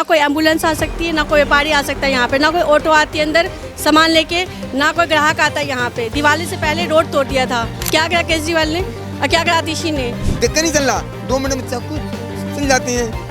ना कोई एम्बुलेंस आ सकती है, ना कोई व्यापारी आ सकता है यहाँ पे, ना कोई ऑटो आती है अंदर सामान लेके, ना कोई ग्राहक आता है यहाँ पे। दिवाली से पहले रोड तोड़ दिया था। क्या करा केजरीवाल ने और क्या करा आतिशी ने? दिक्कत नहीं चल रहा, 2 मिनट में सब कुछ चल जाते हैं।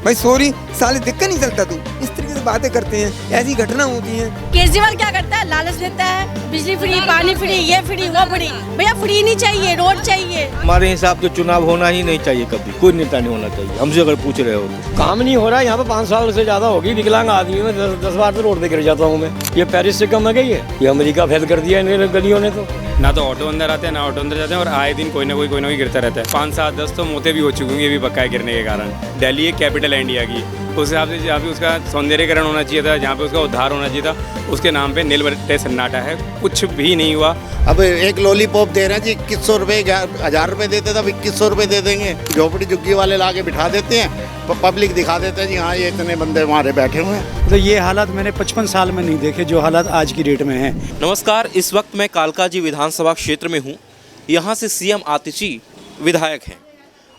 भाई सॉरी साले दिक्कत नहीं चलता, तू इस तरीके से बातें करते हैं, ऐसी घटना होती है। केजरीवाल क्या करता है? लालच देता है, बिजली फ्री, पानी फ्री, ये फ्री, वो फ्री। भैया फ्री नहीं चाहिए, रोड चाहिए। हमारे हिसाब से चुनाव होना ही नहीं चाहिए, कभी कोई नेता नहीं होना चाहिए। हमसे अगर पूछ रहे हो तो काम नहीं हो रहा है यहाँ पे, 5 साल से ज्यादा होगी। विकलांग आदमी में 10 बार तो रोड पे गिर जाता हूँ मैं। ये पेरिस से कम है गई है, ये अमेरिका फेल कर दिया इन गलियों ने। तो ना तो ऑटो अंदर आते हैं, ना ऑटो अंदर जाते हैं, और आए दिन कोई ना कोई गिरता रहता है। 5, 7, 10 तो मौतें भी हो चुकी हैं, ये भी पक्का है गिरने के कारण। दिल्ली एक कैपिटल है इंडिया की, उस हिसाब से जहाँ पे उसका सौंदर्यीकरण होना चाहिए था, जहाँ पे उसका उद्धार होना चाहिए था, उसके नाम पे नील बट्टे सन्नाटा है, कुछ भी नहीं हुआ। अब एक लॉलीपॉप दे रहे हैं जी, 2100 रुपये, 1000 रुपये देते थे, अब 2100 रुपये दे देंगे। झोपड़ी झुग्गी वाले ला के बिठा देते हैं, पब्लिक दिखा देते हैं जी हाँ ये इतने बंदे हमारे बैठे हुए हैं। तो ये हालात मैंने 55 साल में नहीं देखे जो हालात आज की डेट में हैं। नमस्कार, इस वक्त मैं कालकाजी विधानसभा क्षेत्र में हूँ। यहाँ से सीएम आतिशी विधायक हैं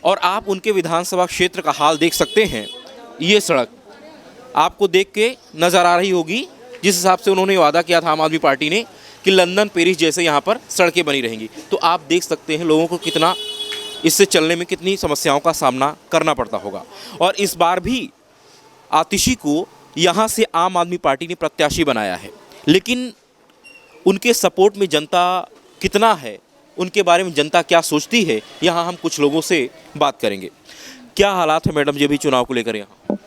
और आप उनके विधानसभा क्षेत्र का हाल देख सकते हैं। ये सड़क आपको देख के नज़र आ रही होगी, जिस हिसाब से उन्होंने वादा किया था आम आदमी पार्टी ने कि लंदन पेरिस जैसे यहाँ पर सड़कें बनी रहेंगी। तो आप देख सकते हैं लोगों को कितना इससे चलने में कितनी समस्याओं का सामना करना पड़ता होगा। और इस बार भी आतिशी को यहाँ से आम आदमी पार्टी ने प्रत्याशी बनाया है, लेकिन उनके सपोर्ट में जनता कितना है, उनके बारे में जनता क्या सोचती है, यहाँ हम कुछ लोगों से बात करेंगे। क्या हालात है मैडम जी अभी चुनाव को लेकर यहाँ?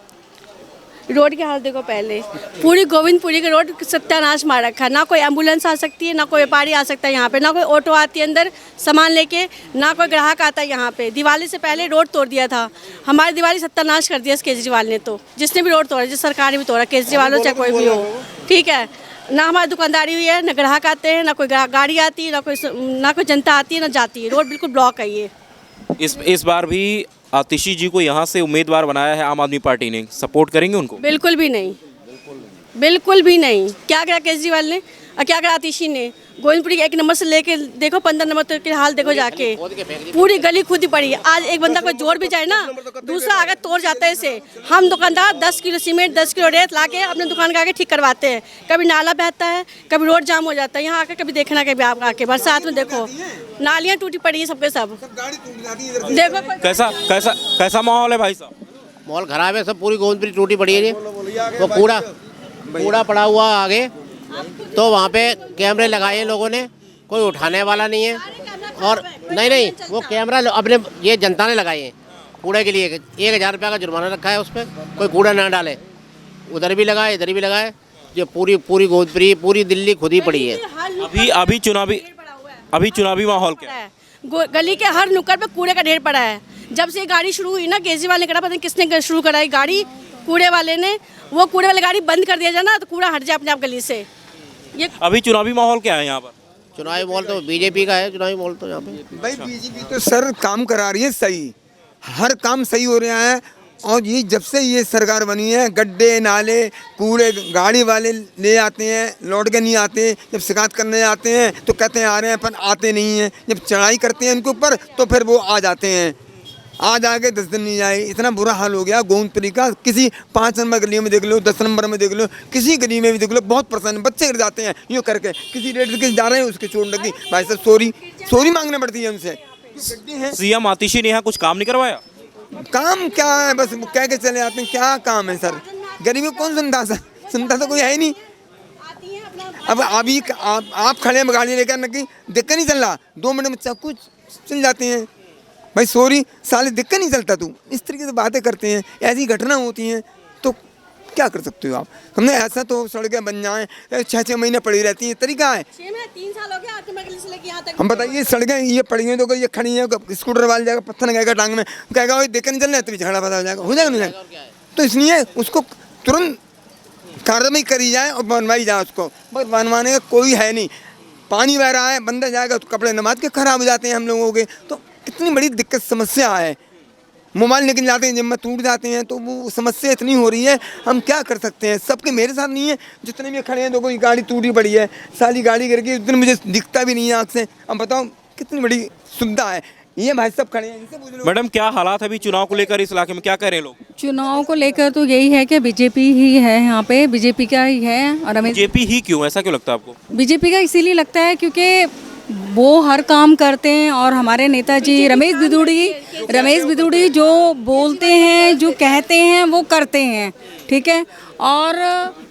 रोड के हाल देखो पहले, पूरी गोविंदपुरी के रोड सत्यानाश मार रखा है। ना कोई एम्बुलेंस आ सकती है, ना कोई व्यापारी आ सकता है यहाँ पे, ना कोई ऑटो आती है अंदर सामान लेके, ना कोई ग्राहक आता है यहाँ पे। दिवाली से पहले रोड तोड़ दिया था। हमारी दिवाली सत्यानाश कर दिया इस केजरीवाल ने। तो जिसने भी रोड तोड़ा, जिस सरकार ने भी तोड़ा, केजरीवाल हो चाहे कोई भी हो, ठीक है। ना हमारी दुकानदारी हुई है, ना ग्राहक आते हैं, ना कोई गाड़ी आती है, ना कोई जनता आती है, ना जाती है। रोड बिल्कुल ब्लॉक है ये। इस बार भी आतिशी जी को यहाँ से उम्मीदवार बनाया है आम आदमी पार्टी ने, सपोर्ट करेंगे उनको? बिल्कुल भी नहीं, बिल्कुल भी नहीं। क्या करा केजरीवाल ने और क्या करा आतिशी ने? गोविंदपुरी के 1 नंबर से लेके देखो 15 नंबर तक के हाल देखो जाके, पूरी गली खुद ही पड़ी है। आज एक बंदा कोई जोड़ भी जाए ना, दूसरा आगे तोड़ जाता है इसे। हम दुकानदार 10 किलो सीमेंट, 10 किलो रेत ला के अपने दुकान के आगे ठीक करवाते हैं। कभी नाला बहता है, कभी रोड जाम हो जाता है। यहाँ आकर कभी देखना, कभी आप आके बरसात में देखो नालियाँ टूटी पड़ी है सबके सब। देखो कैसा माहौल है भाई साहब? माहौल खराब है, सब पूरी गोविंदपुरी टूटी पड़ी है जी। वो कूड़ा पड़ा हुआ आगे, तो वहाँ पे कैमरे लगाए लोगों ने, कोई उठाने वाला नहीं है। और नहीं वो कैमरा अपने ये जनता ने लगाए हैं कूड़े के लिए। 1000 रुपये का जुर्माना रखा है उस पर, कोई कूड़ा ना डाले। उधर भी लगाए, इधर भी लगाए। जो पूरी गोविंदपुरी, पूरी दिल्ली खुद ही पड़ी है। अभी चुनावी माहौल क्या है? गली के हर नुक्कड़ पे कूड़े का ढेर पड़ा है। जब से ये गाड़ी शुरू हुई ना, केजरीवाल ने करा, पता नहीं किसने शुरू कराई गाड़ी, कूड़े वाले ने। वो कूड़े वाली गाड़ी बंद कर दिया जाए ना, तो कूड़ा हट जाए अपने आप गली से। ये अभी चुनावी माहौल क्या है यहाँ पर? चुनावी माहौल तो बीजेपी का है। चुनावी माहौल तो यहाँ पे भाई बीजेपी तो सर काम करा रही है सही, हर काम सही हो रहा है। और ये जब से ये सरकार बनी है, गड्ढे नाले कूड़े गाड़ी वाले ले आते हैं, लौट के नहीं आते। जब शिकायत करने आते हैं तो कहते हैं आ रहे हैं, पर आते नहीं हैं। जब चढ़ाई करते हैं उनके ऊपर तो फिर वो आ जाते हैं। आज आके 10 दिन नहीं आए। इतना बुरा हाल हो गया गोविंदपुरी का। किसी 5 नंबर गलियों में देख लो, 10 नंबर में देख लो, किसी गली में भी देख लो, बहुत परेशान बच्चे गिर जाते हैं यूँ करके। किसी रेट से जा रहे हैं, उसके चोट लगी, भाई साहब सॉरी मांगना पड़ती है उनसे। सीएम आतिशी ने यहाँ कुछ काम नहीं करवाया? काम क्या है, बस कह के चले आते हैं। क्या काम है सर? गरीबी कौन सुनता तो कोई है ही नहीं। अब अभी आप खड़े हैं गाड़ी लेकर, न कि दिक्कत नहीं चल रहा, 2 मिनट में सब कुछ चल जाते हैं। भाई सॉरी साले दिक्कत नहीं चलता, तू इस तरीके से बातें करते हैं, ऐसी घटना होती हैं तो क्या कर सकते हो आप? हमने ऐसा तो सड़कें बन जाएं, 6-6 महीने पड़ी रहती हैं, तरीका है। 3 साल हो गया हम बताइए सड़कें ये पड़ी हैं तो ये खड़ी हैं, स्कूटर वाले जाएगा पत्थर लगाएगा टांग में, कहेगा दिक्कत नहीं चल रहा है, तभी झगड़ा पता हो जाएगा नहीं जाएगा। तो इसलिए उसको तुरंत कार्रवाई करी जाए और बनवाई जाए उसको। बस बनवाने का कोई है नहीं। पानी बह रहा है, बंदा जाएगा तो कपड़े नमाज के खराब हो जाते हैं हम लोगों के। तो इतनी बड़ी दिक्कत समस्या है। मोबाइल निकल जाते हैं, जब में टूट जाते हैं, तो वो समस्या इतनी हो रही है, हम क्या कर सकते हैं? सबके मेरे साथ नहीं है, जितने भी खड़े हैं तो कोई गाड़ी टूटी पड़ी है, सारी गाड़ी गिर गई, उस दिन मुझे दिखता भी नहीं है आँख से। अब बताओ कितनी बड़ी सुविधा है। ये भाई सब खड़े हैं, इनसे पूछ लो। मैडम क्या हालात है अभी चुनाव को लेकर इस इलाके में, क्या कह रहे हैं लोग? चुनाव को लेकर तो यही है कि बीजेपी ही है, यहाँ पे बीजेपी का ही है। और हमें बीजेपी ही क्यों, ऐसा क्यों लगता है आपको? बीजेपी का इसीलिए लगता है क्योंकि वो हर काम करते हैं और हमारे नेताजी रमेश बिदुड़ी जो बोलते हैं, जो कहते हैं वो करते हैं, ठीक है। और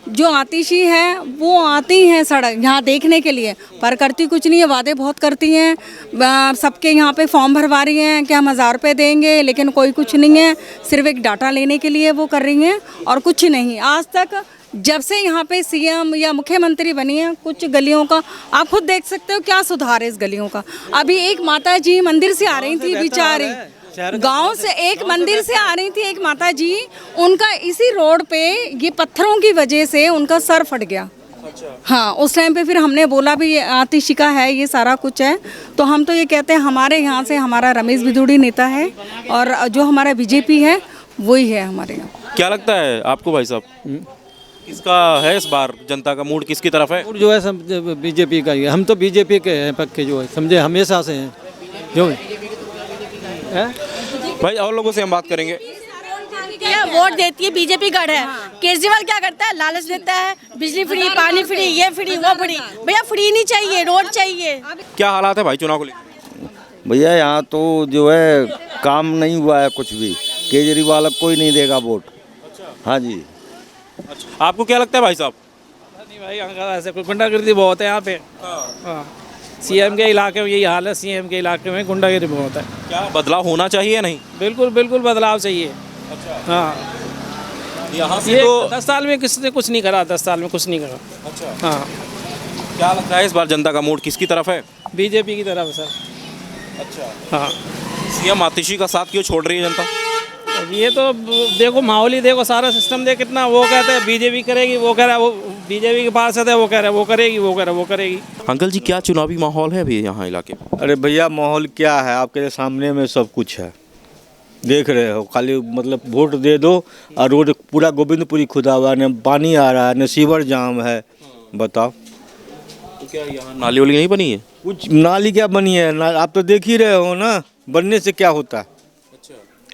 जो आतिशी है वो आती हैं सड़क यहाँ देखने के लिए, पर करती कुछ नहीं है, वादे बहुत करती हैं। सबके यहाँ पे फॉर्म भरवा रही हैं कि हम 1000 रुपये देंगे, लेकिन कोई कुछ नहीं है, सिर्फ एक डाटा लेने के लिए वो कर रही हैं और कुछ नहीं। आज तक जब से यहाँ पे सीएम या मुख्यमंत्री बनी है, कुछ गलियों का आप खुद देख सकते हो क्या सुधार है इस गलियों का। अभी एक माता जी मंदिर से आ रही थी, बेचारी गांव से एक मंदिर से आ रही थी एक माता जी, उनका इसी रोड पे ये पत्थरों की वजह से उनका सर फट गया। हाँ, उस टाइम पे फिर हमने बोला भी ये आतिशिका है, ये सारा कुछ है। तो हम तो ये कहते हैं हमारे यहाँ से हमारा रमेश बिदुड़ी नेता है और जो हमारा बीजेपी है वही है हमारे यहाँ। क्या लगता है आपको भाई साहब, किसका है इस बार जनता का मूड, किसकी तरफ है? और जो है सब बीजेपी का ही है। हम तो बीजेपी के हैं पक्के, जो है समझे, हमेशा से हैं जो है। भाई और लोगों से हम बात करेंगे। क्या वोट देती है बीजेपी गढ़ है। केजरीवाल क्या करता है, लालच देता है, बिजली फ्री, पानी फ्री, ये फ्री, वो फ्री। भैया फ्री नहीं चाहिए, रोड चाहिए। क्या हालात है भाई चुनाव को लेकर? भैया यहाँ तो जो है काम नहीं हुआ है कुछ भी, केजरीवाल कोई नहीं देगा वोट। हाँ जी। अच्छा, आपको क्या लगता है भाई साहब? नहीं भाई, ऐसे कोई गुंडागर्दी बहुत है यहाँ पे। हाँ, सीएम के इलाके में यही हाल है, सीएम के इलाके में गुंडागर्दी बहुत है। क्या बदलाव होना चाहिए या नहीं? बिल्कुल बिल्कुल बदलाव चाहिए। अच्छा। हाँ, यहाँ से ये तो 10 साल में किसने कुछ नहीं करा, 10 साल में कुछ नहीं करा। अच्छा। हाँ, क्या लगता है इस बार जनता का मूड किसकी तरफ है? बीजेपी की तरफ सर। अच्छा। हाँ, सीएम आतिशी का साथ क्यों छोड़ रही है जनता? ये तो देखो माहौल ही देखो, सारा सिस्टम देख कितना, वो कहते हैं बीजेपी करेगी, वो कह रहा है वो बीजेपी के पास है, वो कह रहा है वो करेगी, वो कह रहा है वो करेगी। अंकल जी क्या चुनावी माहौल है अभी यहाँ इलाके में? अरे भैया माहौल क्या है, आपके सामने में सब कुछ है, देख रहे हो। खाली मतलब वोट दे दो और रोड पूरा गोविंदपुरी खुदा हुआ, न पानी आ रहा है, न सीवर जाम है। बताओ तो क्या यहाँ नाली वाली नहीं बनी है? कुछ नाली क्या बनी है, आप तो देख ही रहे हो ना, बनने से क्या होता है।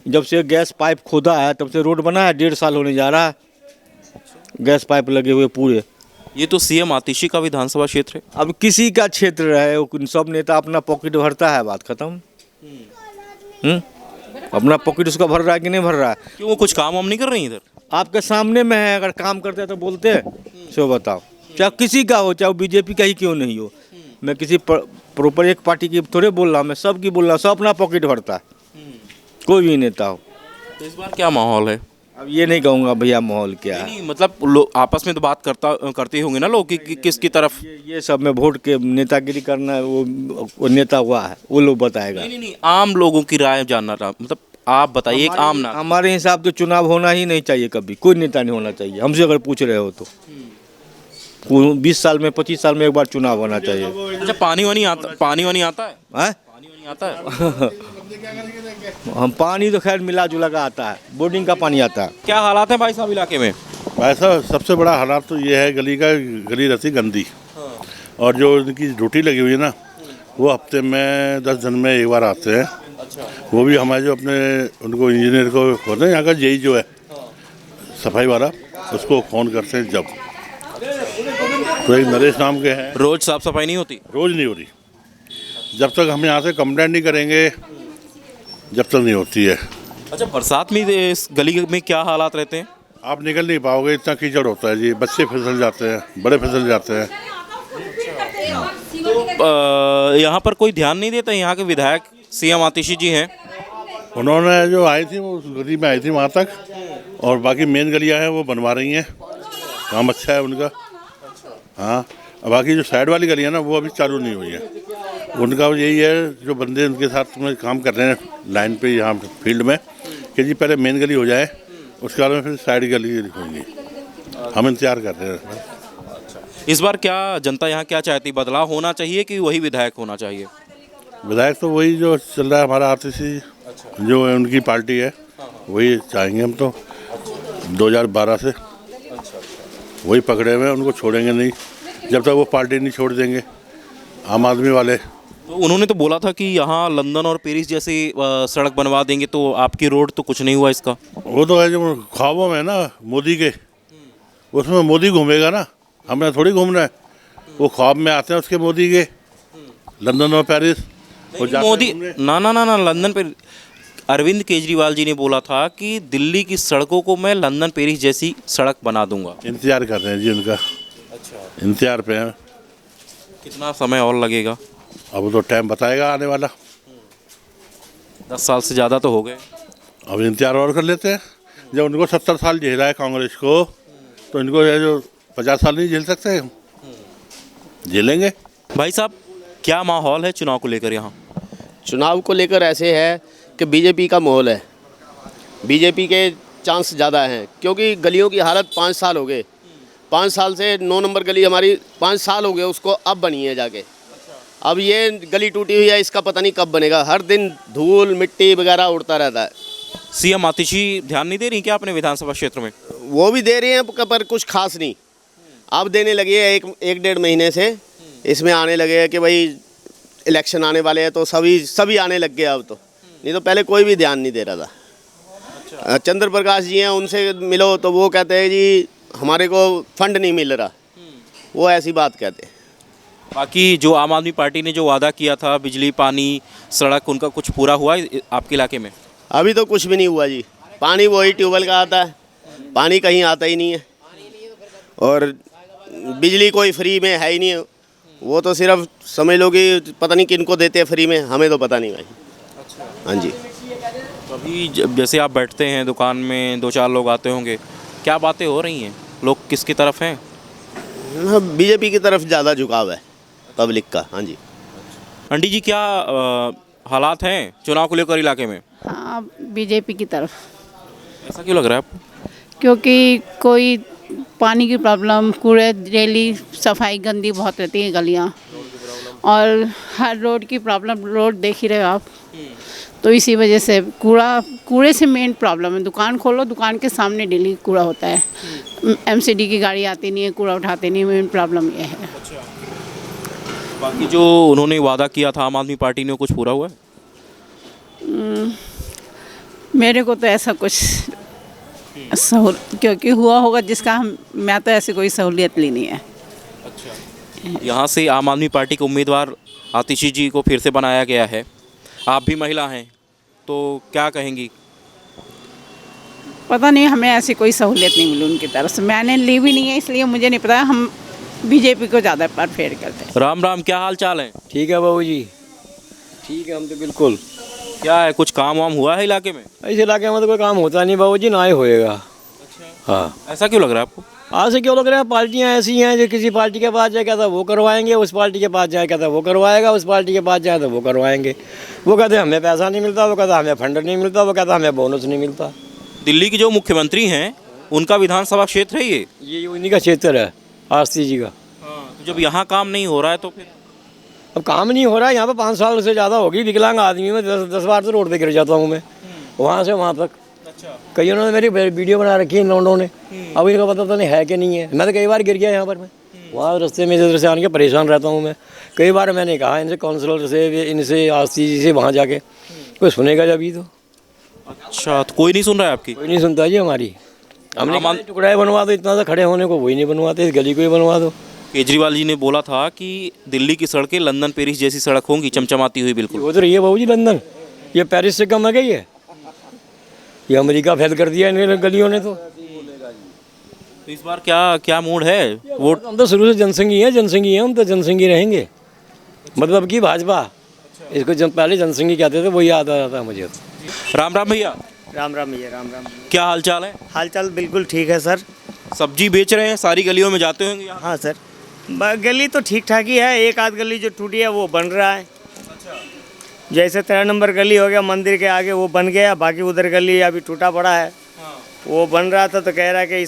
जब से गैस पाइप खोदा है तब से रोड बना है, 1.5 साल होने जा रहा है गैस पाइप लगे हुए पूरे। ये तो सीएम आतिशी का विधानसभा क्षेत्र है। अब किसी का क्षेत्र है, सब नेता अपना पॉकेट भरता है, बात खत्म। अपना पॉकेट उसका भर रहा है कि नहीं भर रहा है? क्यों वो कुछ काम वाम नहीं कर रही इधर? आपके सामने में है, अगर काम करते हैं तो बोलते हैं। सो बताओ, चाहे किसी का हो, चाहे बीजेपी का ही क्यों नहीं हो, मैं किसी प्रॉपर एक पार्टी की थोड़े बोल रहा, मैं सब की बोल रहा, सब अपना पॉकेट भरता है, कोई भी नेता हो। तो इस बार क्या माहौल है? अब ये नहीं कहूँगा भैया माहौल क्या है। नहीं मतलब लोग आपस में तो बात करते होंगे ना लोग कि किसकी तरफ। ये सब में वोट के नेतागिरी करना है, वो नेता हुआ है, वो लोग बताएगा। नहीं, आम लोगों की राय जानना था, मतलब आप बताइए एक आम ना। हमारे हिसाब से चुनाव होना ही नहीं चाहिए, कभी कोई नेता नहीं होना चाहिए, हमसे अगर पूछ रहे हो तो। 20 साल में 25 साल में एक बार चुनाव होना चाहिए। अच्छा, पानी वानी आता है? पानी वानी आता है? हम पानी तो खैर मिला जुला का आता है, बोर्डिंग का पानी आता है। क्या हालात है भाई साहब इलाके में? भाई साहब सबसे बड़ा हालात तो ये है, गली रहती गंदी। और जो इनकी ड्यूटी लगी हुई है ना, वो हफ्ते में 10 दिन में एक बार आते हैं। अच्छा। वो भी हमारे जो अपने उनको इंजीनियर को होते हैं यहाँ का, जेई जो है सफाई वाला, उसको फ़ोन करते हैं जब। तो एक नरेश नाम के हैं। रोज साफ सफाई नहीं होती? रोज़ नहीं हो रही, जब तक हम यहाँ से कंप्लेंट नहीं करेंगे जब तक नहीं होती है। अच्छा, बरसात में इस गली में क्या हालात रहते हैं? आप निकल नहीं पाओगे, इतना कीचड़ होता है जी, बच्चे फिसल जाते हैं, बड़े फिसल जाते हैं। तो यहाँ पर कोई ध्यान नहीं देता? यहाँ के विधायक सीएम आतिशी जी हैं, उन्होंने जो आई थी वो उस गली में आई थी वहाँ तक, और बाकी मेन गलियाँ हैं वो बनवा रही हैं, काम अच्छा है उनका। हाँ, बाकी जो साइड वाली गलियाँ ना वो अभी चालू नहीं हुई है। उनका यही है, जो बंदे उनके साथ में काम कर रहे हैं लाइन पे यहाँ फील्ड में, कि जी पहले मेन गली हो जाए, उसके बाद में फिर साइड गली होगी। हम इंतजार कर रहे हैं। इस बार क्या जनता यहाँ क्या चाहती, बदलाव होना चाहिए कि वही विधायक होना चाहिए? विधायक तो वही जो चल रहा है हमारा आतिशी, जो है उनकी पार्टी है, वही चाहेंगे हम तो 2012 से। वही पकड़े हुए हैं, उनको छोड़ेंगे नहीं जब तक वो पार्टी नहीं छोड़ देंगे। आम आदमी वाले तो उन्होंने तो बोला था कि यहाँ लंदन और पेरिस जैसे सड़क बनवा देंगे, तो आपकी रोड तो कुछ नहीं हुआ इसका। वो तो है जो ख्वाबों में ना मोदी के, उसमें मोदी घूमेगा ना, हमें थोड़ी घूमना है। वो ख्वाब में आते हैं उसके मोदी के, लंदन और पेरिस। वो जाते हैं मोदी घूमने। ना लंदन पे अरविंद केजरीवाल जी ने बोला था कि दिल्ली की सड़कों को मैं लंदन पेरिस जैसी सड़क बना दूंगा। इंतजार कर रहे हैं जी उनका। अच्छा, इंतजार पे हैं। कितना समय और लगेगा? अब तो टाइम बताएगा आने वाला। 10 साल से ज़्यादा तो हो गए। अब इंतजार और कर लेते हैं। जब उनको 70 साल झेला है कांग्रेस को, तो इनको ये जो 50 साल नहीं झेल सकते, झेलेंगे। भाई साहब, क्या माहौल है चुनाव को लेकर यहाँ? चुनाव को लेकर ऐसे है कि बीजेपी का माहौल है, बीजेपी के चांस ज़्यादा हैं, क्योंकि गलियों की हालत 5 साल हो गए। 5 साल से 9 नंबर गली हमारी 5 साल हो गए उसको, अब बनी है जाके। अब ये गली टूटी हुई है, इसका पता नहीं कब बनेगा। हर दिन धूल मिट्टी वगैरह उड़ता रहता है। सीएम आतिशी ध्यान नहीं दे रही क्या अपने विधानसभा क्षेत्र में? वो भी दे रही हैं पर कुछ खास नहीं। अब देने लगी है एक 1.5 महीने से इसमें आने लगे हैं कि भाई इलेक्शन आने वाले हैं, तो सभी आने लग गए अब तो। नहीं तो पहले कोई भी ध्यान नहीं दे रहा था। चंद्र प्रकाश जी हैं, उनसे मिलो तो वो कहते हैं जी हमारे को फंड नहीं मिल रहा, वो ऐसी बात कहते हैं। बाकी जो आम आदमी पार्टी ने जो वादा किया था, बिजली पानी सड़क, उनका कुछ पूरा हुआ है आपके इलाके में? अभी तो कुछ भी नहीं हुआ जी। पानी वही ट्यूबवेल का आता है, पानी कहीं आता ही नहीं है। और बिजली कोई फ्री में है ही नहीं, वो तो सिर्फ समझ लो कि पता नहीं किनको देते हैं फ्री में, हमें तो पता नहीं भाई। हाँ जी। तो अभी जैसे आप बैठते हैं दुकान में, 2-4 लोग आते होंगे, क्या बातें हो रही हैं? लोग किसकी तरफ हैं? बीजेपी की तरफ ज़्यादा झुकाव है पब्लिक का। हाँ जी। आंटी जी, क्या हालात हैं चुनाव को लेकर इलाके में? हाँ, बीजेपी की तरफ। ऐसा क्यों लग रहा है आपको? क्योंकि कोई पानी की प्रॉब्लम, कूड़े, डेली सफाई गंदी बहुत रहती है गलियाँ, और हर रोड की प्रॉब्लम, रोड देख ही रहे हो आप। तो इसी वजह से कूड़े से मेन प्रॉब्लम है। दुकान खोलो, दुकान के सामने डेली कूड़ा होता है। एमसीडी की गाड़ी आती नहीं है, कूड़ा उठाते नहीं, मेन प्रॉब्लम ये है। बाकी जो उन्होंने वादा किया था आम आदमी पार्टी ने, कुछ पूरा हुआ है? मेरे को तो ऐसा कुछ क्योंकि हुआ होगा जिसका मैं तो ऐसी कोई सहूलियत ली नहीं है। अच्छा, यहाँ से आम आदमी पार्टी के उम्मीदवार आतिशी जी को फिर से बनाया गया है। आप भी महिला हैं, तो क्या कहेंगी? पता नहीं, हमें ऐसी कोई सहूलियत नहीं मिली उनकी तरफ से। मैंने ली भी नहीं है, इसलिए मुझे नहीं पता। हम बीजेपी को ज़्यादा प्रेफर करते हैं। राम राम, क्या हाल चाल है? ठीक है बाबू जी, ठीक है हम तो बिल्कुल। क्या है, कुछ काम वाम हुआ है इलाके में? इस इलाके में तो कोई काम होता नहीं बाबू जी, ना ही होएगा। अच्छा, हाँ। ऐसा क्यों लग रहा है आपको? आज से क्यों लग रहा है? पार्टियां ऐसी हैं जो किसी पार्टी के पास जाए कहता वो करवाएंगे, उस पार्टी के पास जाए कहता वो करवाएगा, उस पार्टी के पास जाए तो वो करवाएंगे। वो कहते हमें पैसा नहीं मिलता, वो कहता हमें फंड नहीं मिलता, वो कहता हमें बोनस नहीं मिलता। दिल्ली के जो मुख्यमंत्री हैं, उनका विधानसभा क्षेत्र है ये उन्हीं का क्षेत्र है, आस्ती जी का। तो जब यहाँ काम नहीं हो रहा है तो फिर? अब काम नहीं हो रहा है यहाँ पे 5 साल से ज़्यादा होगी। विकलांग आदमी में 10 बार तो रोड पे गिर जाता हूँ मैं, वहाँ से वहाँ तक। अच्छा। कई उन्होंने मेरी वीडियो बना रखी है इन लोगों ने, अब इनको पता तो नहीं है कि नहीं है। मैं तो कई बार गिर गया यहाँ पर, मैं वहाँ रास्ते में इधर से आने के परेशान रहता हूँ मैं। कई बार मैंने कहा इनसे, काउंसलर से, इनसे, आस्ती जी से, वहाँ जाके कोई सुनेगा जब ही तो। अच्छा, तो कोई नहीं सुन रहा है आपकी? कोई नहीं सुनता जी हमारी। हमने टुकड़ा बनवा दो, इतना सा खड़े होने को वही नहीं बनवाते, इस गली को ही बनवा दो। केजरीवाल जी ने बोला था कि दिल्ली की सड़कें लंदन पेरिस जैसी सड़क होंगी, चमचमाती हुई। बिल्कुल वो तो रही है बाबू जी लंदन, ये पेरिस से कम आ गई है। ये अमेरिका फैल कर दिया इन गलियों ने। तो इस बार क्या मूड है? वोट हम तो शुरू से जनसंघी हैं, हम तो जनसंघी रहेंगे। मतलब कि भाजपा, इसको पहले जनसंघी कहते थे, वो याद आ जाता है मुझे। राम राम भैया। राम राम भैया, राम राम। क्या हाल चाल है? हाल चाल बिल्कुल ठीक है सर। सब्जी बेच रहे हैं, सारी गलियों में जाते होंगे? हाँ सर, गली तो ठीक ठाक ही है। एक आध गली जो टूटी है वो बन रहा है। जैसे 13 नंबर गली हो गया मंदिर के आगे, वो बन गया। बाकी उधर गली अभी टूटा पड़ा है। वो बन रहा था तो कह रहा है कि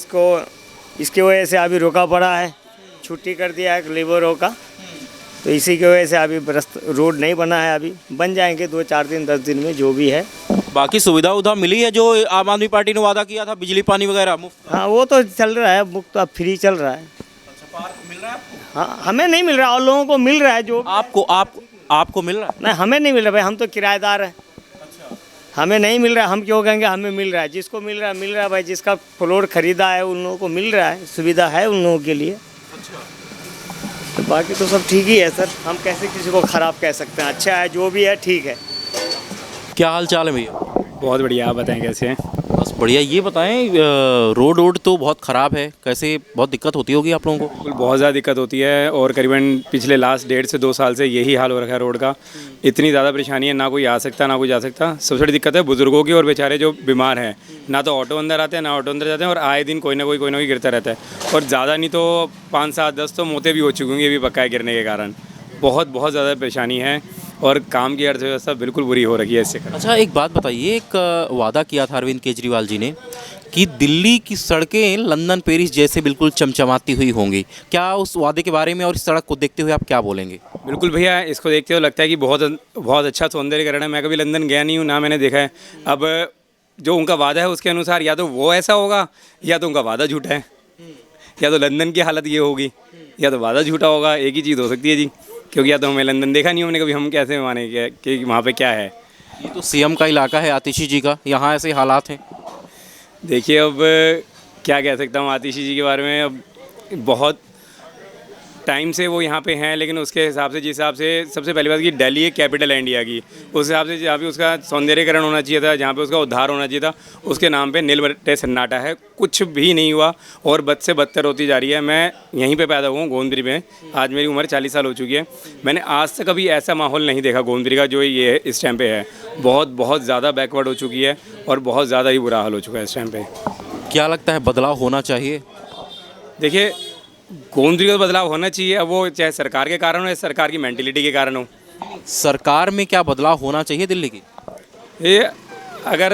इसकी वजह से अभी रोका पड़ा है, छुट्टी कर दिया है लेबरों का। तो इसी की वजह से अभी रोड नहीं बना है। अभी बन जाएंगे 2-4 दिन 10 दिन में, जो भी है। बाकी सुविधा मिली है जो आम आदमी पार्टी ने वादा किया था, बिजली पानी वगैरह मुफ्त? हाँ, वो तो चल रहा है, मुफ्त अब फ्री चल रहा है। अच्छा, पार्क मिल रहा है आपको? हाँ, हमें नहीं मिल रहा और लोगों को मिल रहा है। जो आपको आपको मिल रहा है? नहीं, हमें नहीं मिल रहा भाई, हम तो किराएदार हैं। हमें नहीं मिल रहा, हम क्यों कहेंगे हमें मिल रहा है? जिसको मिल रहा है भाई, जिसका प्लॉट खरीदा है उन लोगों को मिल रहा है, सुविधा है उन लोगों के लिए। तो बाकी तो सब ठीक ही है सर, हम कैसे किसी को ख़राब कह सकते हैं? अच्छा है, जो भी है ठीक है। क्या हाल चाल है भैया? बहुत बढ़िया, आप बताएं कैसे हैं? बस बढ़िया। ये बताएं, रोड तो बहुत ख़राब है, कैसे बहुत दिक्कत होती होगी आप लोगों को? बिल्कुल, बहुत ज़्यादा दिक्कत होती है और करीबन पिछले लास्ट 1.5 से 2 साल से यही हाल हो रखा है रोड का। इतनी ज़्यादा परेशानी है, ना कोई आ सकता ना कोई जा सकता। सबसे बड़ी दिक्कत है बुज़ुर्गों की और बेचारे जो बीमार हैं, ना तो ऑटो अंदर आते हैं ना ऑटो अंदर जाते हैं, और आए दिन कोई ना कोई गिरता रहता है। और ज़्यादा नहीं तो 5, 7, 10 तो मौतें भी हो चुकी होंगी, ये भी पक्का है, गिरने के कारण। बहुत ज़्यादा परेशानी है और काम की अर्थव्यवस्था बिल्कुल बुरी हो रही है इससे। अच्छा, एक बात बताइए, एक वादा किया था अरविंद केजरीवाल जी ने कि दिल्ली की सड़कें लंदन पेरिस जैसे बिल्कुल चमचमाती हुई होंगी। क्या उस वादे के बारे में और इस सड़क को देखते हुए आप क्या बोलेंगे? बिल्कुल भैया, इसको देखते हुए लगता है कि बहुत अच्छा सौंदर्यीकरण है। मैं कभी लंदन गया नहीं हूँ, ना मैंने देखा है। अब जो उनका वादा है उसके अनुसार या तो वो ऐसा होगा या तो उनका वादा झूठा है, या तो लंदन की हालत ये होगी या तो वादा झूठा होगा। एक ही चीज़ हो सकती है जी, क्योंकि या तो हमें लंदन देखा नहीं हमने कभी, हम कैसे माने कि वहाँ पे क्या है। ये तो सीएम का इलाका है, आतिशी जी का, यहाँ ऐसे हालात हैं। देखिए, अब क्या कह सकता हूँ आतिशी जी के बारे में। अब बहुत टाइम से वो यहाँ पे हैं, लेकिन उसके हिसाब से, जिस हिसाब से, सबसे पहली बात कि दिल्ली एक कैपिटल है इंडिया की, उस हिसाब से जहाँ पे उसका सौंदर्यीकरण होना चाहिए था, जहाँ पे उसका उद्धार होना चाहिए था, उसके नाम पे नीलबट्टे सन्नाटा है। कुछ भी नहीं हुआ और बद से बदतर होती जा रही है। मैं यहीं पे पैदा हुआ हूँ, गोंदपुरी में। आज मेरी उम्र 40 साल हो चुकी है। मैंने आज तक कभी ऐसा माहौल नहीं देखा गोंदपुरी का जो ये इस टाइम पे है। बहुत ज़्यादा बैकवर्ड हो चुकी है और बहुत ज़्यादा ही बुरा हाल हो चुका है इस टाइम पे। क्या लगता है बदलाव होना चाहिए? देखिए, गोंदपुरी का बदलाव होना चाहिए। अब वो चाहे सरकार के कारण हो या सरकार की मेंटेलिटी के कारण हो। सरकार में क्या बदलाव होना चाहिए दिल्ली की? ये अगर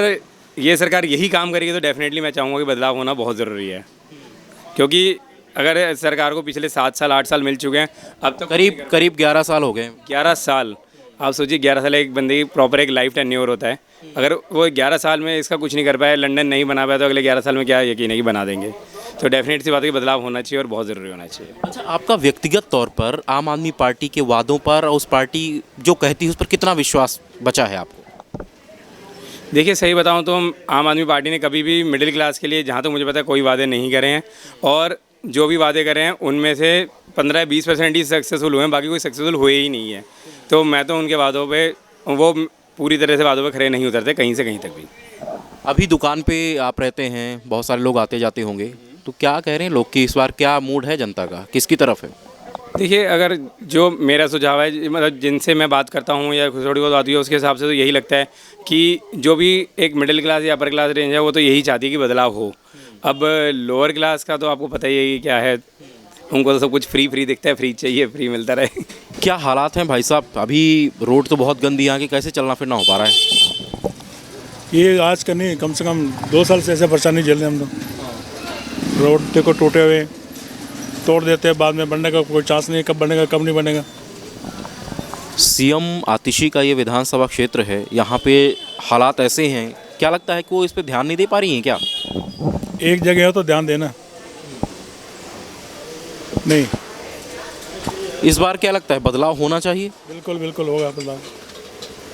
ये सरकार यही काम करेगी तो डेफिनेटली मैं चाहूँगा कि बदलाव होना बहुत ज़रूरी है, क्योंकि अगर सरकार को पिछले 7 साल 8 साल मिल चुके हैं, अब तो करीब 11 साल हो गए। 11 साल, आप सोचिए 11 साल एक बंदे की प्रॉपर एक लाइफ टेन्योर होता है। अगर वो 11 साल में इसका कुछ नहीं कर पाया, लंदन नहीं बना पाया, तो अगले 11 साल में क्या यकीन है कि बना देंगे। तो डेफिनेट सी बात है कि बदलाव होना चाहिए और बहुत ज़रूरी होना चाहिए। अच्छा, आपका व्यक्तिगत तौर पर आम आदमी पार्टी के वादों पर और उस पार्टी जो कहती है उस पर कितना विश्वास बचा है आपको? देखिए, सही बताऊं तो आम आदमी पार्टी ने कभी भी मिडिल क्लास के लिए, जहां तक मुझे पता है, कोई वादे नहीं करे हैं। और जो भी वादे करे हैं उनमें से 15-20% ही सक्सेसफुल हुए हैं, बाकी कोई सक्सेसफुल हुए ही नहीं है। तो मैं तो उनके वादों पे, वो पूरी तरह से वादों पे खड़े नहीं उतरते कहीं से कहीं तक भी। अभी दुकान पे आप रहते हैं, बहुत सारे लोग आते जाते होंगे, तो क्या कह रहे हैं लोग कि इस बार क्या मूड है जनता का, किसकी तरफ है? देखिए, अगर जो मेरा सुझाव है, मतलब जिनसे मैं बात करता हूँ या थोड़ी बहुत आती है, उसके हिसाब से तो यही लगता है कि जो भी एक मिडिल क्लास या अपर क्लास रेंज है वो तो यही चाहती है कि बदलाव हो। अब लोअर क्लास का तो आपको पता ही है कि क्या है, उनको तो सब कुछ फ्री दिखता है, फ्री चाहिए, फ्री मिलता रहे। क्या हालात हैं भाई साहब? अभी रोड तो बहुत गंदी यहाँ की, कैसे चलना फिरना हो पा रहा है? ये आज का नहीं, कम से कम 2 साल से ऐसे परेशानी झेल रहे हैं हम तो। रोड देखो टूटे हुए, तोड़ देते हैं, बाद में बनने का कोई चांस नहीं, कब बनेगा कब नहीं बनेगा। सीएम आतिशी का ये विधानसभा क्षेत्र है, यहाँ पे हालात ऐसे हैं, क्या लगता है कि वो इस पे ध्यान नहीं दे पा रही हैं क्या? एक जगह हो तो ध्यान देना नहीं। इस बार क्या लगता है बदलाव होना चाहिए? बिल्कुल होगा बदलाव।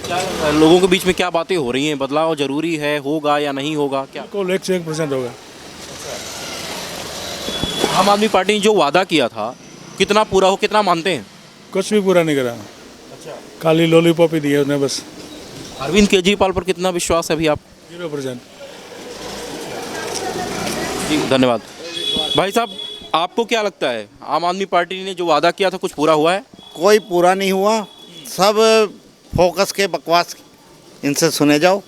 क्या लगता है लोगों के बीच में क्या बातें हो रही हैं, बदलाव जरूरी है, होगा या नहीं होगा? क्या बिल्कुल 101% होगा। आम आदमी पार्टी ने जो वादा किया था कितना पूरा हो, कितना मानते हैं? कुछ भी पूरा नहीं करा। खाली लॉलीपॉप ही दिए उसने बस। अरविंद केजरीवाल पर कितना विश्वास है अभी आप? 0%। जी, धन्यवाद। भाई साहब, आपको क्या लगता है आम आदमी पार्टी ने जो वादा किया था कुछ पूरा हुआ है? कोई पूरा नहीं हुआ, सब फोकस के बकवास इनसे सुने जाओ।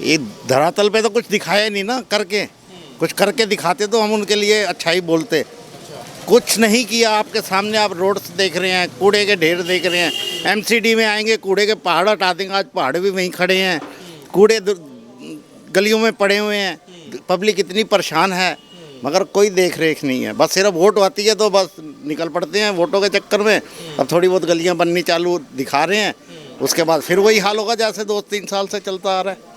ये धरातल पे तो कुछ दिखाया नहीं ना, करके कुछ करके दिखाते तो हम उनके लिए अच्छा ही बोलते। कुछ नहीं किया। आपके सामने आप रोड्स देख रहे हैं, कूड़े के ढेर देख रहे हैं। एमसीडी में आएंगे, कूड़े के पहाड़ हटा देंगे। आज पहाड़ भी वहीं खड़े हैं, कूड़े गलियों में पड़े हुए हैं। पब्लिक इतनी परेशान है, मगर कोई देख रेख नहीं है। बस सिर्फ वोट आती है तो बस निकल पड़ते हैं वोटों के चक्कर में। अब थोड़ी बहुत गलियां बननी चालू दिखा रहे हैं, उसके बाद फिर वही हाल होगा जैसे 2-3 साल से चलता आ रहा है।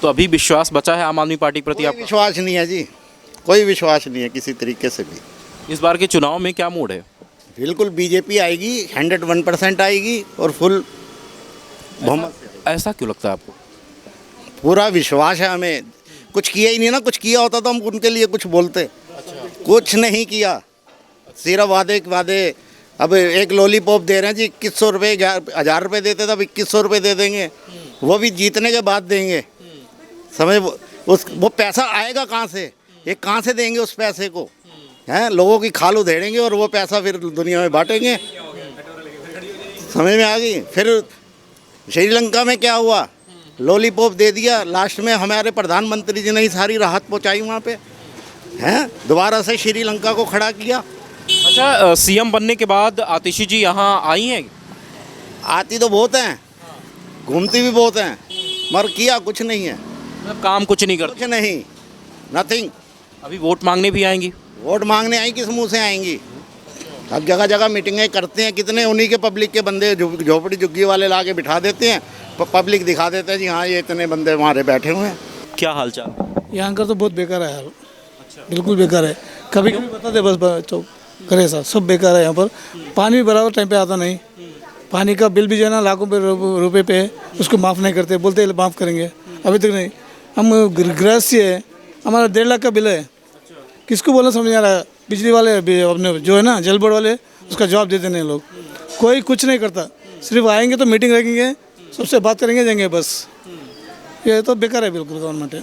तो अभी विश्वास बचा है आम आदमी पार्टी के प्रति? आप विश्वास नहीं है जी, कोई विश्वास नहीं है किसी तरीके से भी। इस बार के चुनाव में क्या मूड है? बिल्कुल बीजेपी आएगी, 101% आएगी और फुल बहुमत। ऐसा क्यों लगता है आपको? पूरा विश्वास है हमें। कुछ किया ही नहीं ना, कुछ किया होता तो हम उनके लिए कुछ बोलते। कुछ नहीं किया, सिर्फ वादे। अब एक लॉलीपॉप दे रहे हैं जी, 2100 रुपये, 1000 रुपये देते थे, अब 2100 रुपये दे देंगे, वो भी जीतने के बाद देंगे। समझ, वो पैसा आएगा कहाँ से? ये कहाँ से देंगे उस पैसे को? हैं, लोगों की खाल उधेड़ेंगे और वो पैसा फिर दुनिया में बांटेंगे। समझ में आ गई? फिर श्रीलंका में क्या हुआ? लॉलीपॉप दे दिया, लास्ट में हमारे प्रधानमंत्री जी ने ही सारी राहत पहुंचाई वहाँ पे, हैं, दोबारा से श्रीलंका को खड़ा किया। अच्छा, सीएम बनने के बाद आतिशी जी यहाँ आई हैं? आती तो बहुत हैं, घूमती भी बहुत हैं, मगर किया कुछ नहीं है। मतलब काम कुछ नहीं करते? कुछ नहीं, नथिंग। अभी वोट मांगने भी आएंगी? वोट मांगने आई, किस मुंह से आएंगी? अब जगह जगह मीटिंगें करते हैं, कितने उन्हीं के पब्लिक के बंदे झोपड़ी झुग्गी वाले ला के बिठा देते हैं, पब्लिक दिखा देते हैं जी हाँ ये इतने बंदे हमारे बैठे हुए हैं। क्या हाल चाल? यहाँ का तो बहुत बेकार है हाल। बिल्कुल बेकार है। कभी कभी बता दे बस तो करे साहब, सब बेकार है यहाँ पर। पानी भी बराबर टाइम पे आता नहीं, पानी का बिल भी जो है ना लाखों रुपए पे, उसको माफ़ नहीं करते, बोलते माफ़ करेंगे, अभी तक नहीं। हम गृहस्थी है, हमारा 1.5 लाख का बिल है, किसको बोलना समझ आ रहा है? बिजली वाले अपने जो है ना जल बोर्ड वाले, उसका जवाब दे देने लोग, कोई कुछ नहीं करता। सिर्फ आएंगे तो मीटिंग रखेंगे, सबसे बात करेंगे, जाएंगे बस। ये तो बेकार है बिल्कुल गवर्नमेंट है।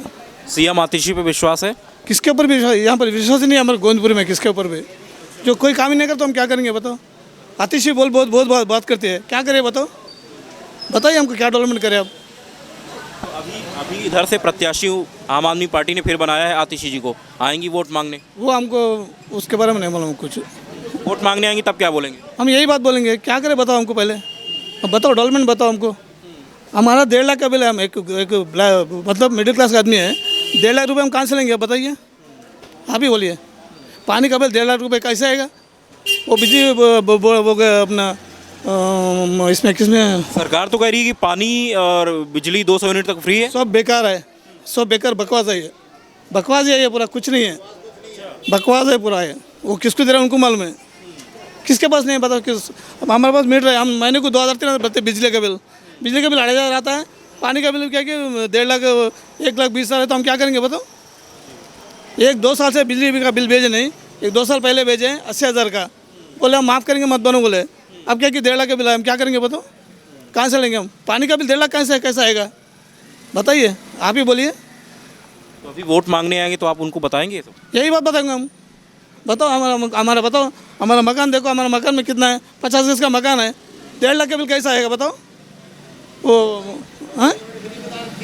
सीएम आतिशी पे विश्वास है? किसके ऊपर विश्वास? यहाँ पर विश्वास ही नहीं है हमारे गोविंदपुर में, किसके ऊपर भी? जो कोई काम ही नहीं करता, हम क्या करेंगे बताओ? आतिशी बहुत बात करते हैं, क्या करें बताओ? बताइए हमको क्या डेवलपमेंट करें अब? अभी इधर से प्रत्याशी आम आदमी पार्टी ने फिर बनाया है आतिशी जी को, आएंगी वोट मांगने? वो हमको उसके बारे में नहीं मालूम कुछ। वोट मांगने आएंगी तब क्या बोलेंगे? हम यही बात बोलेंगे, क्या करें बताओ हमको पहले, अब बताओ डेवलपमेंट बताओ हमको। हमारा 1.5 लाख का बिल है, हम एक मतलब मिडिल क्लास का आदमी है, 1.5 लाख रुपये हम कहाँ से लेंगे बताइए? आप ही बोलिए। पानी का बिल 1.5 लाख रुपये कैसे आएगा? वो बिजली वो अपना इसमें किसमें? सरकार तो कह रही है कि पानी और बिजली 200 यूनिट तक फ्री है। सब बेकार है, सब बेकार, बकवास है ये, बकवास है ये पूरा, कुछ नहीं है, बकवास है पूरा है। वो किसको दे रहा है उनको मालूम है, किसके पास नहीं बताओ किस। अब हमारे पास मीटर है, हम महीने को 2013 भरते बिजली का बिल 8,000 आता है, पानी का बिल क्या कि 1.5 लाख 1,20,000 है, तो हम क्या करेंगे बताओ? 1-2 साल से बिजली का बिल भेजे नहीं, 1-2 साल पहले भेजे 80,000 का, बोले हम माफ़ करेंगे मत बनो, बोले अब क्या कि 1.5 लाख का बिल है, हम क्या करेंगे बताओ? कहाँ से लेंगे हम? पानी का बिल 1.5 लाख कैसे आएगा बताइए? आप ही बोलिए। तो अभी वोट मांगने आएंगे तो आप उनको बताएंगे? तो यही बात बताएंगे हम। बताओ हमारा बताओ, हमारा मकान देखो, हमारा मकान में कितना है? 50 गज का मकान है, 1.5 लाख का बिल कैसा आएगा बताओ? वो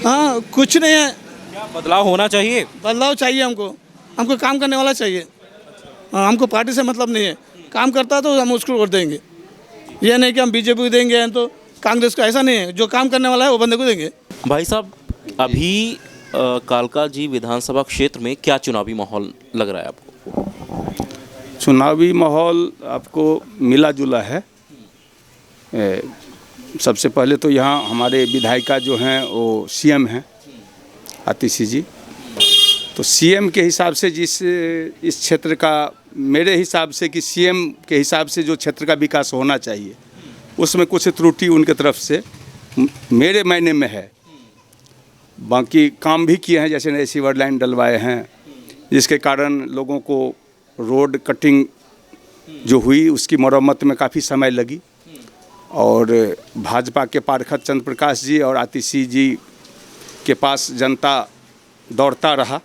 हाँ कुछ नहीं है। क्या बदलाव होना चाहिए? बदलाव चाहिए हमको काम करने वाला चाहिए। हाँ, हमको पार्टी से मतलब नहीं है, काम करता है तो हम उसको वोट देंगे। ये नहीं कि हम बीजेपी को देंगे तो कांग्रेस को, ऐसा नहीं है। जो काम करने वाला है वो बंदे को देंगे। भाई साहब, अभी कालका जी विधानसभा क्षेत्र में क्या चुनावी माहौल लग रहा है आपको? चुनावी माहौल आपको मिला जुला है। सबसे पहले तो यहाँ हमारे विधायिका जो हैं वो सीएम हैं आतिशी जी, तो सीएम के हिसाब से इस क्षेत्र का, मेरे हिसाब से कि सीएम के हिसाब से जो क्षेत्र का विकास होना चाहिए उसमें कुछ त्रुटि उनके तरफ से मेरे मायने में है। बाकी काम भी किए हैं, जैसे नई सीवर लाइन डलवाए हैं, जिसके कारण लोगों को रोड कटिंग जो हुई उसकी मरम्मत में काफ़ी समय लगी। और भाजपा के पार्षद चंद्र प्रकाश जी और आतिशी जी के पास जनता दौड़ता रहा,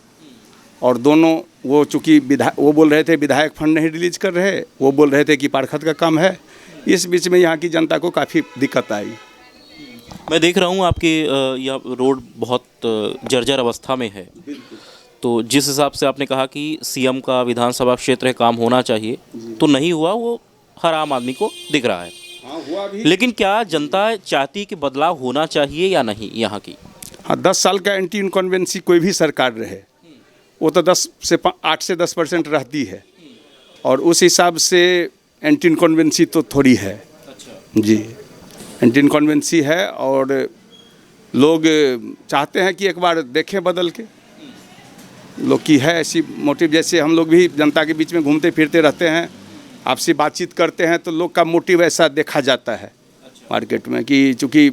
और दोनों वो चूँकि वो बोल रहे थे विधायक फंड नहीं रिलीज कर रहे, वो बोल रहे थे कि पार्षद का काम है। इस बीच में यहाँ की जनता को काफ़ी दिक्कत आई। मैं देख रहा हूँ आपकी यह रोड बहुत जर्जर अवस्था में है, तो जिस हिसाब से आपने कहा कि सीएम का विधानसभा क्षेत्र है, काम होना चाहिए, तो नहीं हुआ, वो हर आम आदमी को दिख रहा है। लेकिन क्या जनता चाहती कि बदलाव होना चाहिए या नहीं यहाँ की? हाँ, 10 साल का एंटी इनकन्वेंसी कोई भी सरकार रहे वो तो 8 से 10% रहती है, और उस हिसाब से एंटी इनकन्वेंसी तो थोड़ी है। अच्छा। जी, एंटी इनकन्वेंसी है, और लोग चाहते हैं कि एक बार देखें बदल के, लोग की है ऐसी मोटिव। जैसे हम लोग भी जनता के बीच में घूमते फिरते रहते हैं, आपसे बातचीत करते हैं तो लोग का मोटिव ऐसा देखा जाता है मार्केट में कि चूँकि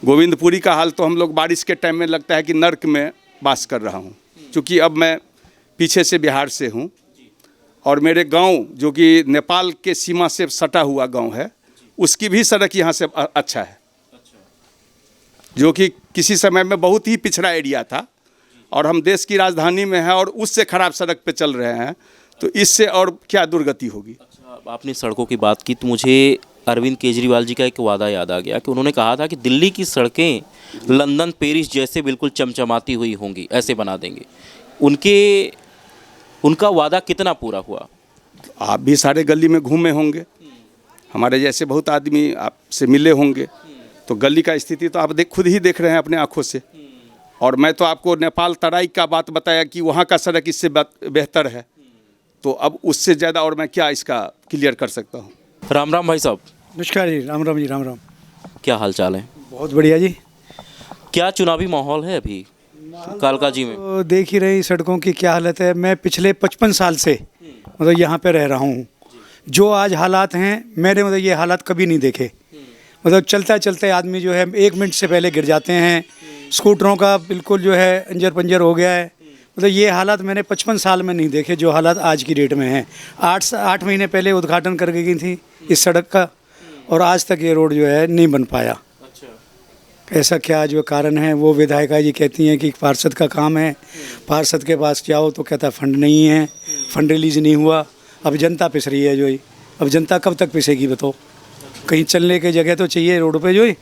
गोविंदपुरी का हाल तो हम लोग बारिश के टाइम में लगता है कि नर्क में वास कर रहा हूँ, क्योंकि अब मैं पीछे से बिहार से हूँ और मेरे गांव जो कि नेपाल के सीमा से सटा हुआ गांव है, उसकी भी सड़क यहाँ से अच्छा है, जो कि किसी समय में बहुत ही पिछड़ा एरिया था और हम देश की राजधानी में हैं और उससे ख़राब सड़क पे चल रहे हैं, तो इससे और क्या दुर्गति होगी। आपने सड़कों की बात की तो मुझे अरविंद केजरीवाल जी का एक वादा याद आ गया कि उन्होंने कहा था कि दिल्ली की सड़कें लंदन पेरिस जैसे बिल्कुल चमचमाती हुई होंगी, ऐसे बना देंगे। उनका वादा कितना पूरा हुआ? आप भी सारे गली में घूमे होंगे, हमारे जैसे बहुत आदमी आपसे मिले होंगे, तो गली का स्थिति तो आप खुद ही देख रहे हैं अपने आँखों से। और मैं तो आपको नेपाल तराई का बात बताया कि वहाँ का सड़क इससे बेहतर है, तो अब उससे ज़्यादा और मैं क्या इसका क्लियर कर सकता हूँ। राम राम भाई साहब। नमस्कार जी, राम राम जी, राम राम। क्या हाल चाल है? बहुत बढ़िया जी। क्या चुनावी माहौल है अभी कालका जी में? तो देख ही रही सड़कों की क्या हालत है। मैं पिछले 55 साल से मतलब यहाँ पे रह रहा हूँ। जो आज हालात हैं मैंने मतलब ये हालात कभी नहीं देखे। मतलब चलता चलते आदमी जो है 1 मिनट से पहले गिर जाते हैं, स्कूटरों का बिल्कुल जो है अंजर पंजर हो गया है। मतलब ये हालात मैंने 55 साल में नहीं देखे जो हालात आज की डेट में हैं। 8 महीने पहले उद्घाटन कर गई थी इस सड़क का और आज तक ये रोड जो है नहीं बन पाया। ऐसा क्या जो कारण है वो विधायिका जी कहती हैं कि पार्षद का काम है, पार्षद के पास जाओ तो कहता फंड नहीं है, फंड रिलीज नहीं हुआ। अब जनता पिस रही है जो ही, अब जनता कब तक पिसेगी बताओ। कहीं चलने की जगह तो चाहिए रोड पे जो ही।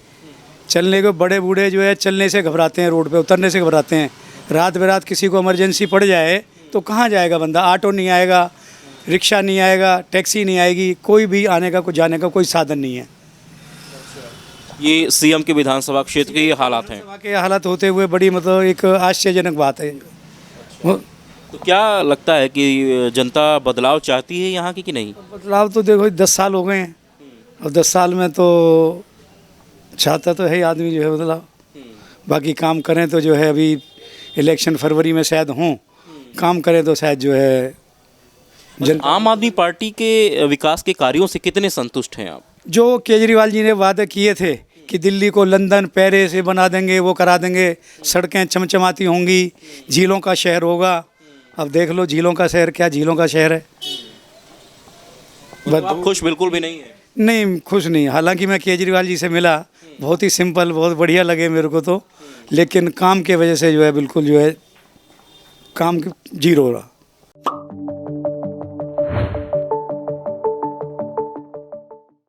चलने को बड़े बूढ़े जो है चलने से घबराते हैं, रोड पे उतरने से घबराते हैं। रात बेरात किसी को इमरजेंसी पड़ जाए तो कहाँ जाएगा बंदा? ऑटो नहीं आएगा, रिक्शा नहीं आएगा, टैक्सी नहीं आएगी, कोई भी आने का कुछ जाने का कोई साधन नहीं है। ये सीएम के विधानसभा क्षेत्र के ये हालात हैं। के हालात होते हुए बड़ी मतलब एक आश्चर्यजनक बात है। तो क्या लगता है कि जनता बदलाव चाहती है यहाँ की कि नहीं? बदलाव तो देखो 10 साल हो गए हैं और 10 साल में तो चाहता तो है आदमी जो है बदलाव। बाकी काम करें तो जो है अभी इलेक्शन फरवरी में शायद हों, काम करें तो शायद जो है आम आदमी पार्टी के विकास के कार्यों से कितने संतुष्ट हैं आप? जो केजरीवाल जी ने वादे किए थे कि दिल्ली को लंदन पेरिस से बना देंगे, वो करा देंगे, सड़कें चमचमाती होंगी, झीलों का शहर होगा। अब देख लो झीलों का शहर क्या झीलों का शहर है। तो आप खुश बिल्कुल भी नहीं है? नहीं, खुश नहीं। हालांकि मैं केजरीवाल जी से मिला, बहुत ही सिंपल, बहुत बढ़िया लगे मेरे को तो, लेकिन काम के वजह से जो है बिल्कुल जो है काम जीरो रहा।